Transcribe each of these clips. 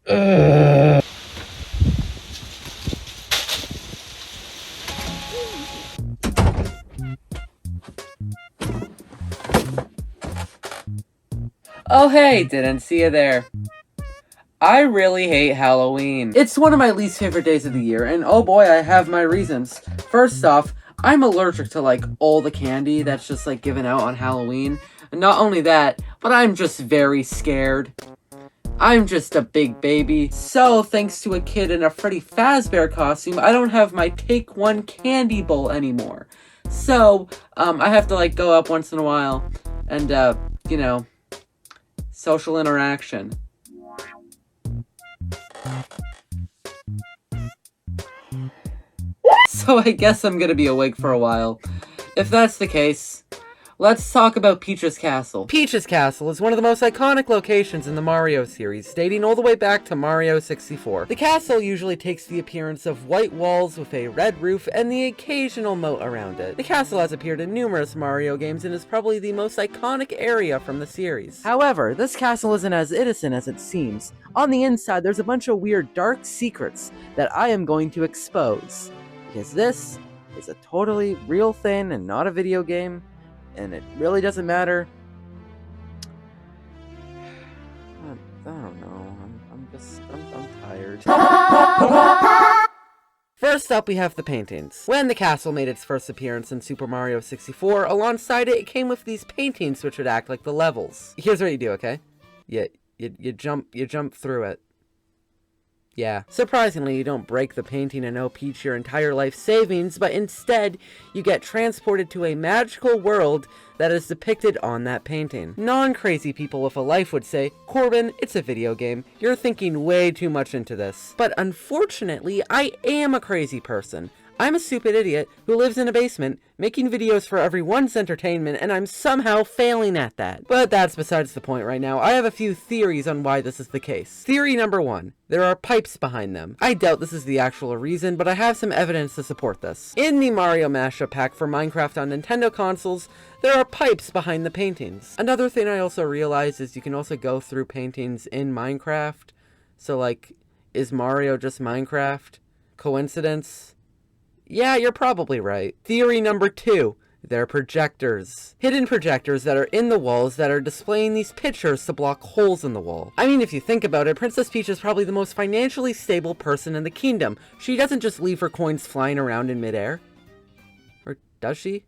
Oh hey, didn't see you there. I really hate Halloween. It's one of my least favorite days of the year, and oh boy, I have my reasons. First off, I'm allergic to like all the candy that's just like given out on Halloween. And not only that, but I'm just very scared. I'm just a big baby. So, thanks to a kid in a Freddy Fazbear costume, I don't have my Take One candy bowl anymore. So, I have to like go up once in a while and, you know, social interaction. So I guess I'm gonna be awake for a while. If that's the case, let's talk about Peach's Castle. Peach's Castle is one of the most iconic locations in the Mario series, dating all the way back to Mario 64. The castle usually takes the appearance of white walls with a red roof and the occasional moat around it. The castle has appeared in numerous Mario games and is probably the most iconic area from the series. However, this castle isn't as innocent as it seems. On the inside, there's a bunch of weird dark secrets that I am going to expose. Because this is a totally real thing and not a video game. And it really doesn't matter. I don't know. I'm tired. First up, we have the paintings. When the castle made its first appearance in Super Mario 64, alongside it came with these paintings which would act like the levels. Here's what you do, okay? You jump through it. Yeah. Surprisingly, you don't break the painting and owe Peach your entire life savings, but instead, you get transported to a magical world that is depicted on that painting. Non-crazy people with a life would say, Corbin, it's a video game. You're thinking way too much into this. But unfortunately, I am a crazy person. I'm a stupid idiot who lives in a basement, making videos for everyone's entertainment, and I'm somehow failing at that. But that's besides the point right now. I have a few theories on why this is the case. Theory number 1. There are pipes behind them. I doubt this is the actual reason, but I have some evidence to support this. In the Mario Mashup Pack for Minecraft on Nintendo consoles, there are pipes behind the paintings. Another thing I also realized is you can also go through paintings in Minecraft. So like, is Mario just Minecraft? Coincidence? Yeah, you're probably right. Theory number 2. They're projectors. Hidden projectors that are in the walls that are displaying these pictures to block holes in the wall. I mean, if you think about it, Princess Peach is probably the most financially stable person in the kingdom. She doesn't just leave her coins flying around in midair. Or does she?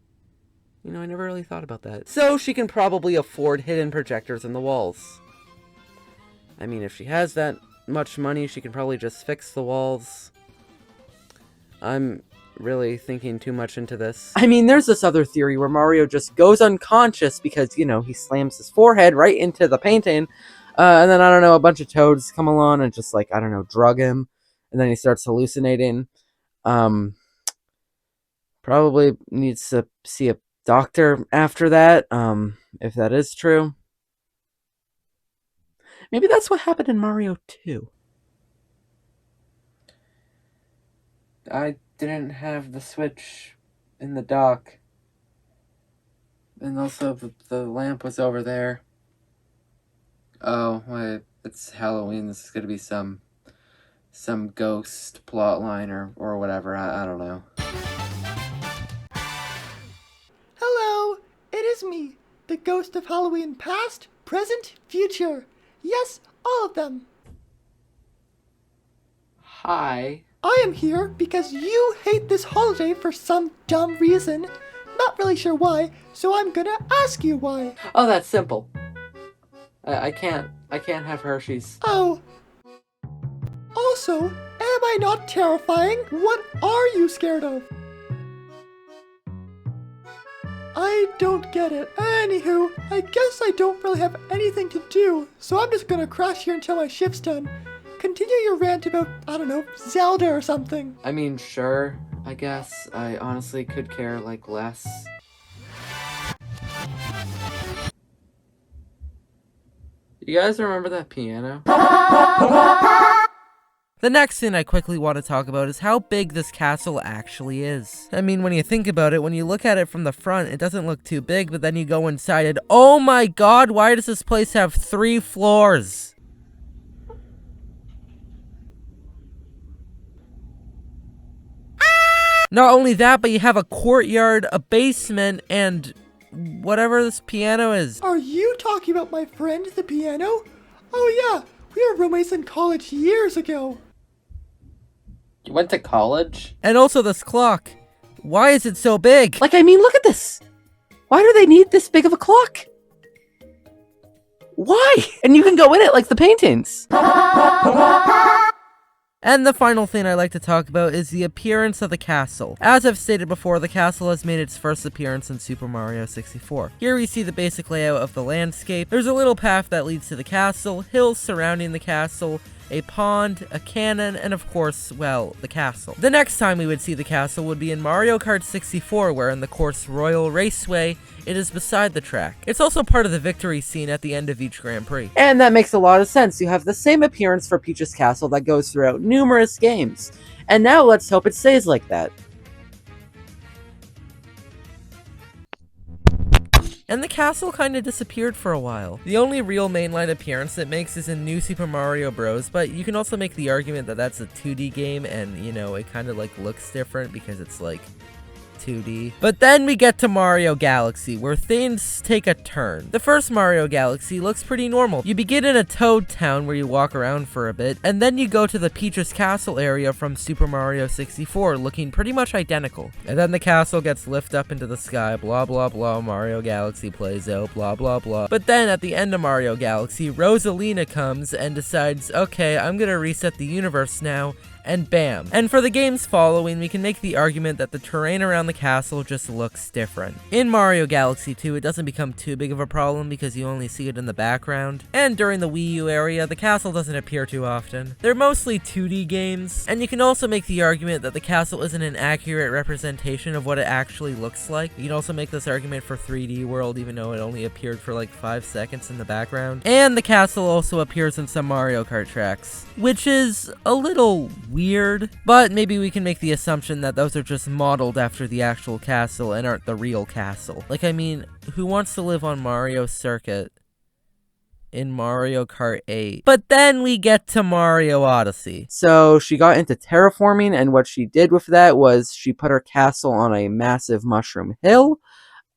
You know, I never really thought about that. So she can probably afford hidden projectors in the walls. I mean, if she has that much money, she can probably just fix the walls. I'm really thinking too much into this. I mean, there's this other theory where Mario just goes unconscious because, you know, he slams his forehead right into the painting, and then, I don't know, a bunch of toads come along and just, like, I don't know, drug him, and then he starts hallucinating. Probably needs to see a doctor after that, if that is true. Maybe that's what happened in Mario 2. I didn't have the switch in the dock. And also the lamp was over there. Oh, wait, it's Halloween. This is gonna be some ghost plot line or whatever. I don't know. Hello, it is me, the ghost of Halloween past, present, future. Yes, all of them. Hi. I am here because you hate this holiday for some dumb reason. Not really sure why, so I'm gonna ask you why. Oh, that's simple. I can't have Hershey's. Oh. Also, am I not terrifying? What are you scared of? I don't get it. Anywho, I guess I don't really have anything to do, so I'm just gonna crash here until my shift's done. Continue your rant about, I don't know, Zelda or something. I mean, sure, I guess. I honestly could care, like, less. You guys remember that piano? The next thing I quickly want to talk about is how big this castle actually is. I mean, when you think about it, when you look at it from the front, it doesn't look too big, but then you go inside and, oh my god, why does this place have 3 floors? Not only that, but you have a courtyard, a basement, and whatever this piano is. Are you talking about my friend, the piano? Oh yeah, we were roommates in college years ago. You went to college? And also this clock. Why is it so big? Like, I mean, look at this. Why do they need this big of a clock? Why? And you can go in it like the paintings. And the final thing I'd like to talk about is the appearance of the castle. As I've stated before, the castle has made its first appearance in Super Mario 64. Here we see the basic layout of the landscape. There's a little path that leads to the castle, hills surrounding the castle, a pond, a cannon, and of course, well, the castle. The next time we would see the castle would be in Mario Kart 64, where in the course Royal Raceway, it is beside the track. It's also part of the victory scene at the end of each Grand Prix. And that makes a lot of sense. You have the same appearance for Peach's castle that goes throughout numerous games. And now let's hope it stays like that. And the castle kinda disappeared for a while. The only real mainline appearance it makes is in New Super Mario Bros, but you can also make the argument that that's a 2D game and, you know, it kinda like looks different because it's like 2D. But then we get to Mario Galaxy, where things take a turn. The first Mario Galaxy looks pretty normal. You begin in a Toad Town where you walk around for a bit, and then you go to the Peach's Castle area from Super Mario 64, looking pretty much identical. And then the castle gets lifted up into the sky, blah blah blah, Mario Galaxy plays out, blah blah blah. But then at the end of Mario Galaxy, Rosalina comes and decides, okay, I'm gonna reset the universe now, and bam. And for the games following, we can make the argument that the terrain around the castle just looks different. In Mario Galaxy 2, it doesn't become too big of a problem because you only see it in the background. And during the Wii U area, the castle doesn't appear too often. They're mostly 2D games, and you can also make the argument that the castle isn't an accurate representation of what it actually looks like. You can also make this argument for 3D World, even though it only appeared for like 5 seconds in the background. And the castle also appears in some Mario Kart tracks, which is a little weird, but maybe we can make the assumption that those are just modeled after the actual castle and aren't the real castle. Like, I mean, who wants to live on Mario Circuit in Mario Kart 8? But then we get to Mario Odyssey. So she got into terraforming, and what she did with that was she put her castle on a massive mushroom hill.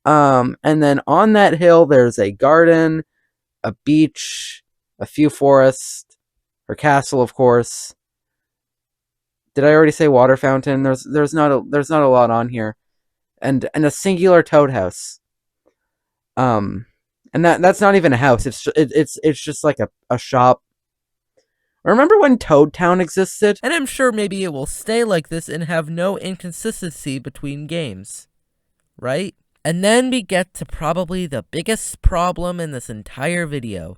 And then on that hill, there's a garden, a beach, a few forests, her castle, of course. Did I already say water fountain? There's not a lot on here, and a singular toad house. And that's not even a house. It's just like a shop. Remember when Toad Town existed? And I'm sure maybe it will stay like this and have no inconsistency between games, right? And then we get to probably the biggest problem in this entire video.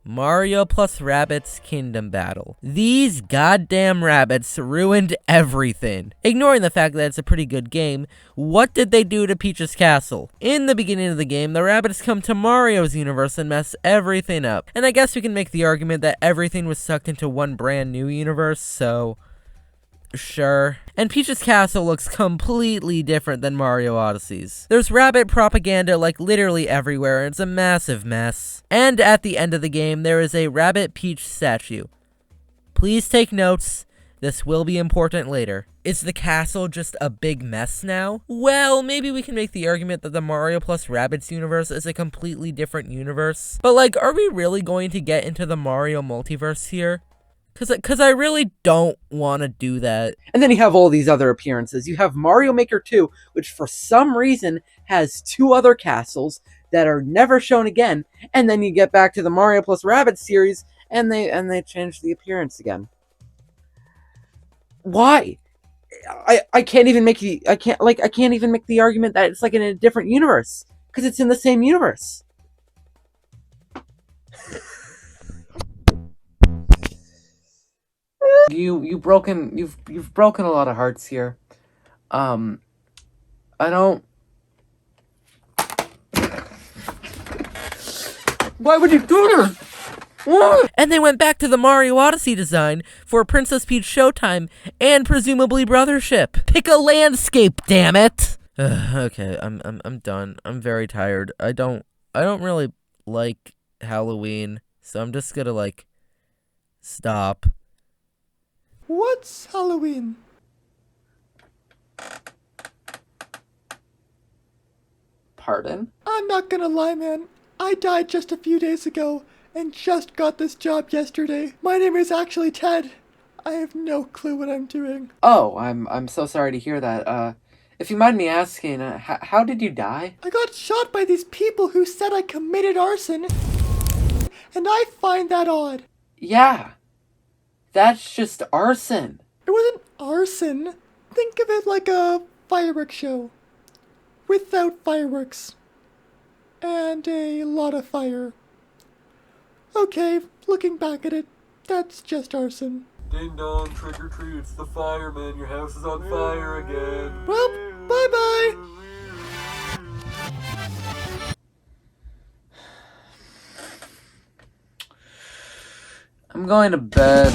Mario plus Rabbids Kingdom Battle. These goddamn rabbits ruined everything. Ignoring the fact that it's a pretty good game, what did they do to Peach's Castle? In the beginning of the game, the rabbits come to Mario's universe and mess everything up. And I guess we can make the argument that everything was sucked into one brand new universe, so sure. And Peach's Castle looks completely different than Mario Odyssey's. There's rabbit propaganda like literally everywhere, and it's a massive mess. And at the end of the game, there is a Rabbit Peach statue. Please take notes, this will be important later. Is the castle just a big mess now? Well, maybe we can make the argument that the Mario plus Rabbids universe is a completely different universe. But like, are we really going to get into the Mario multiverse here? Cause I really don't want to do that. And then you have all these other appearances. You have Mario Maker 2, which for some reason has 2 other castles that are never shown again. And then you get back to the Mario plus Rabbids series, and they change the appearance again. Why? I can't even make I can't even make the argument that it's like in a different universe, because it's in the same universe. You've broken a lot of hearts here. I don't. Why would you do this? What? And they went back to the Mario Odyssey design for Princess Peach Showtime and presumably Brothership. Pick a landscape, damn it! Okay, I'm done. I'm very tired. I don't really like Halloween, so I'm just gonna like stop. What's Halloween? Pardon? I'm not gonna lie, man. I died just a few days ago and just got this job yesterday. My name is actually Ted. I have no clue what I'm doing. Oh, I'm so sorry to hear that. If you mind me asking, how did you die? I got shot by these people who said I committed arson, and I find that odd. Yeah, that's just arson. It wasn't arson. Think of it like a fireworks show. Without fireworks. And a lot of fire. Okay, looking back at it, that's just arson. Ding dong, trick or treat, it's the fireman. Your house is on fire again. Well, bye-bye! I'm going to bed.